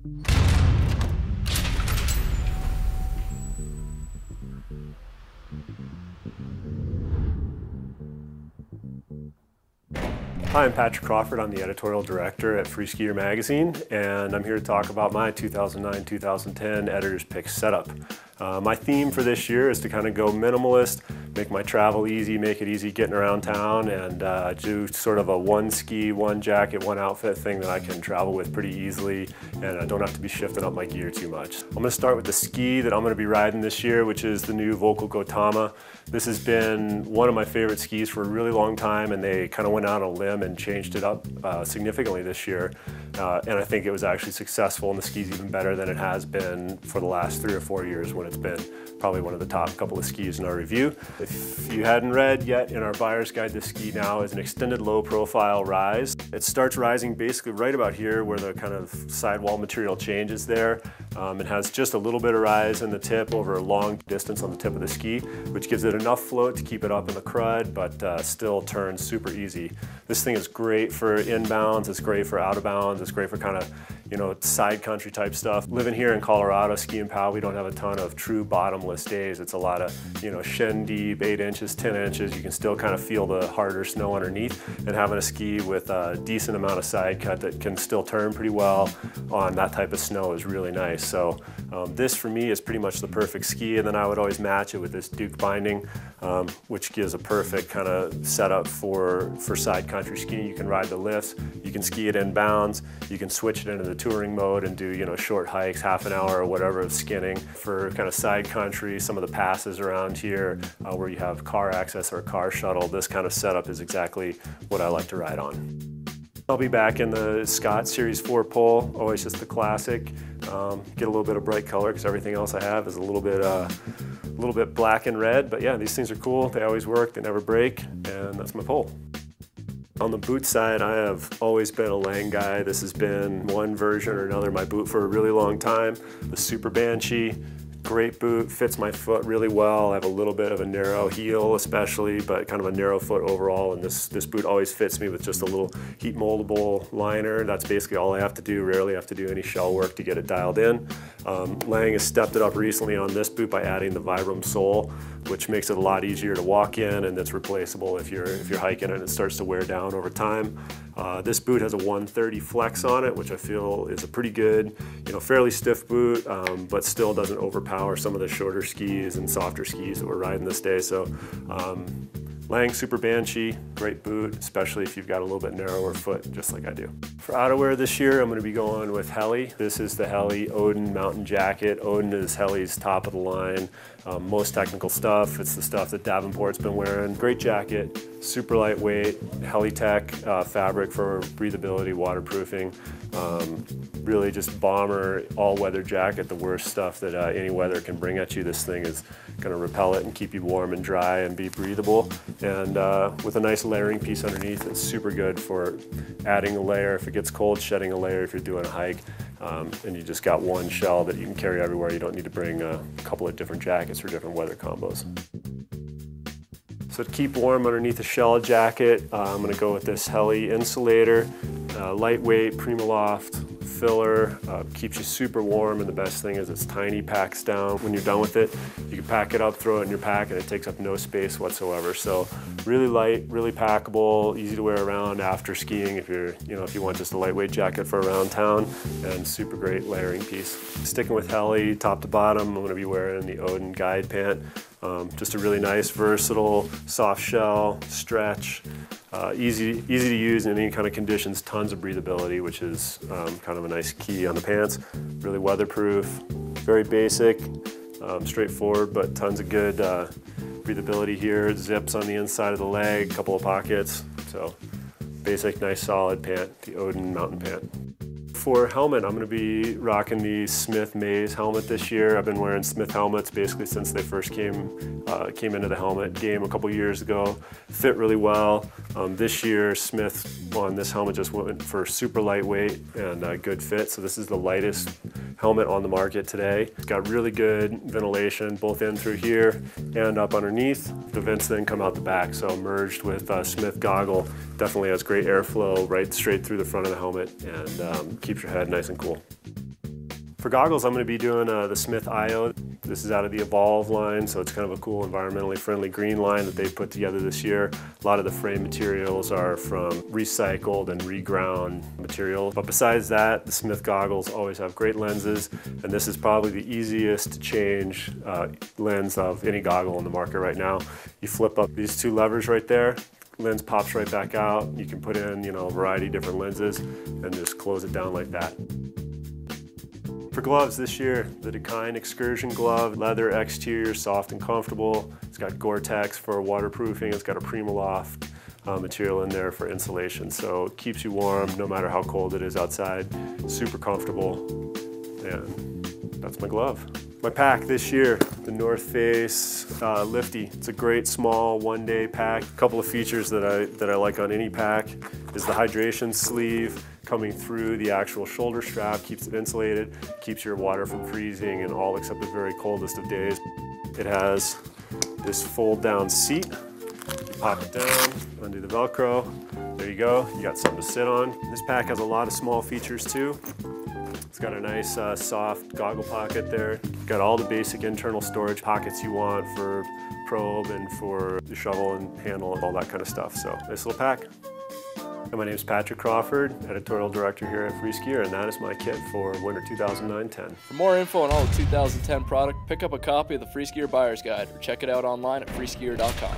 Hi, I'm Patrick Crawford. I'm the Editorial Director at Freeskier magazine, and I'm here to talk about my 2009-2010 Editor's Pick setup. My theme for this year is to kind of go minimalist, make my travel easy, make it easy getting around town, and do sort of a one ski, one jacket, one outfit thing that I can travel with pretty easily, and I don't have to be shifting up my gear too much. I'm going to start with the ski that I'm going to be riding this year, which is the new Volcal Gotama. This has been one of my favorite skis for a really long time, and they kind of went out on a limb and changed it up significantly this year. And I think it was actually successful, and the ski's even better than it has been for the last 3 or 4 years when it's been probably one of the top couple of skis in our review. If you hadn't read yet, in our buyer's guide, this ski now is an extended low profile rise. It starts rising basically right about here where the kind of sidewall material changes there. It has just a little bit of rise in the tip over a long distance on the tip of the ski, which gives it enough float to keep it up in the crud, but still turns super easy. This thing is great for inbounds, it's great for out of bounds, it's great for kind of, you know, side country type stuff. Living here in Colorado, ski and pow, we don't have a ton of true bottomless days. It's a lot of, you know, shin deep, 8 inches, 10 inches. You can still kind of feel the harder snow underneath, and having a ski with a decent amount of side cut that can still turn pretty well on that type of snow is really nice. So this for me is pretty much the perfect ski, and then I would always match it with this Duke binding, which gives a perfect kind of setup for side country skiing. You can ride the lifts, you can ski it inbounds, you can switch it into the touring mode and do, you know, short hikes, half an hour or whatever of skinning. For kind of side country, some of the passes around here where you have car access or car shuttle, this kind of setup is exactly what I like to ride on. I'll be back in the Scott Series 4 pole, always just the classic. Get a little bit of bright color because everything else I have is a little bit black and red, but yeah, these things are cool. They always work, they never break, and that's my pole. On the boot side, I have always been a Lang guy. This has been one version or another of my boot for a really long time. The Super Banshee, great boot, fits my foot really well. I have a little bit of a narrow heel especially, but kind of a narrow foot overall, and this boot always fits me with just a little heat moldable liner. That's basically all I have to do. Rarely have to do any shell work to get it dialed in. Lang has stepped it up recently on this boot by adding the Vibram sole, which makes it a lot easier to walk in, and it's replaceable if you're hiking and it starts to wear down over time. This boot has a 130 flex on it, which I feel is a pretty good, you know, fairly stiff boot, but still doesn't overpower some of the shorter skis and softer skis that we're riding this day. So Lang Super Banshee, great boot, especially if you've got a little bit narrower foot, just like I do. For outerwear this year, I'm going to be going with Heli. This is the Heli Odin Mountain Jacket. Odin is Heli's top of the line, most technical stuff. It's the stuff that Davenport's been wearing. Great jacket, super lightweight, Helitech fabric for breathability, waterproofing. Really just bomber, all-weather jacket, the worst stuff that any weather can bring at you. This thing is going to repel it and keep you warm and dry and be breathable. And with a nice layering piece underneath, it's super good for adding a layer if it gets cold, shedding a layer if you're doing a hike. And you just got one shell that you can carry everywhere. You don't need to bring a couple of different jackets for different weather combos. So to keep warm underneath the shell jacket, I'm going to go with this Heli insulator, lightweight PrimaLoft filler, keeps you super warm, and the best thing is it's tiny, packs down. When you're done with it, you can pack it up, throw it in your pack, and it takes up no space whatsoever. So really light, really packable, easy to wear around after skiing if you want just a lightweight jacket for around town, and super great layering piece. Sticking with Heli, top to bottom, I'm going to be wearing the Odin Guide Pant. Just a really nice, versatile, soft shell, stretch, easy to use in any kind of conditions, tons of breathability, which is kind of a nice key on the pants. Really weatherproof, very basic, straightforward, but tons of good breathability here. Zips on the inside of the leg, couple of pockets. So basic, nice, solid pant, the Odin Mountain Pant. For helmet, I'm going to be rocking the Smith Maze helmet this year. I've been wearing Smith helmets basically since they first came into the helmet game a couple years ago. Fit really well. This year, Smith on this helmet just went for super lightweight and good fit. So this is the lightest helmet on the market today. It's got really good ventilation both in through here and up underneath. The vents then come out the back, so merged with Smith goggle, definitely has great airflow right straight through the front of the helmet and keeps your head nice and cool. For goggles, I'm going to be doing the Smith IO. This is out of the Evolve line, so it's kind of a cool, environmentally friendly green line that they put together this year. A lot of the frame materials are from recycled and reground material. But besides that, the Smith goggles always have great lenses, and this is probably the easiest to change lens of any goggle on the market right now. You flip up these two levers right there, lens pops right back out. You can put in, a variety of different lenses and just close it down like that. For gloves this year, the Dakine Excursion glove, leather exterior, soft and comfortable. It's got Gore-Tex for waterproofing. It's got a Primaloft material in there for insulation, so it keeps you warm no matter how cold it is outside. Super comfortable, and that's my glove. My pack this year, the North Face Lifty. It's a great small one-day pack. A couple of features that I like on any pack is the hydration sleeve coming through the actual shoulder strap, keeps it insulated, keeps your water from freezing in all except the very coldest of days. It has this fold-down seat. You pop it down, undo the Velcro. There you go, you got something to sit on. This pack has a lot of small features too. It's got a nice soft goggle pocket there. Got all the basic internal storage pockets you want for probe and for the shovel and handle and all that kind of stuff. So nice little pack. And my name is Patrick Crawford, Editorial Director here at Freeskier, and that is my kit for winter 2009-10. For more info on all the 2010 product, pick up a copy of the Freeskier Buyer's Guide or check it out online at freeskier.com.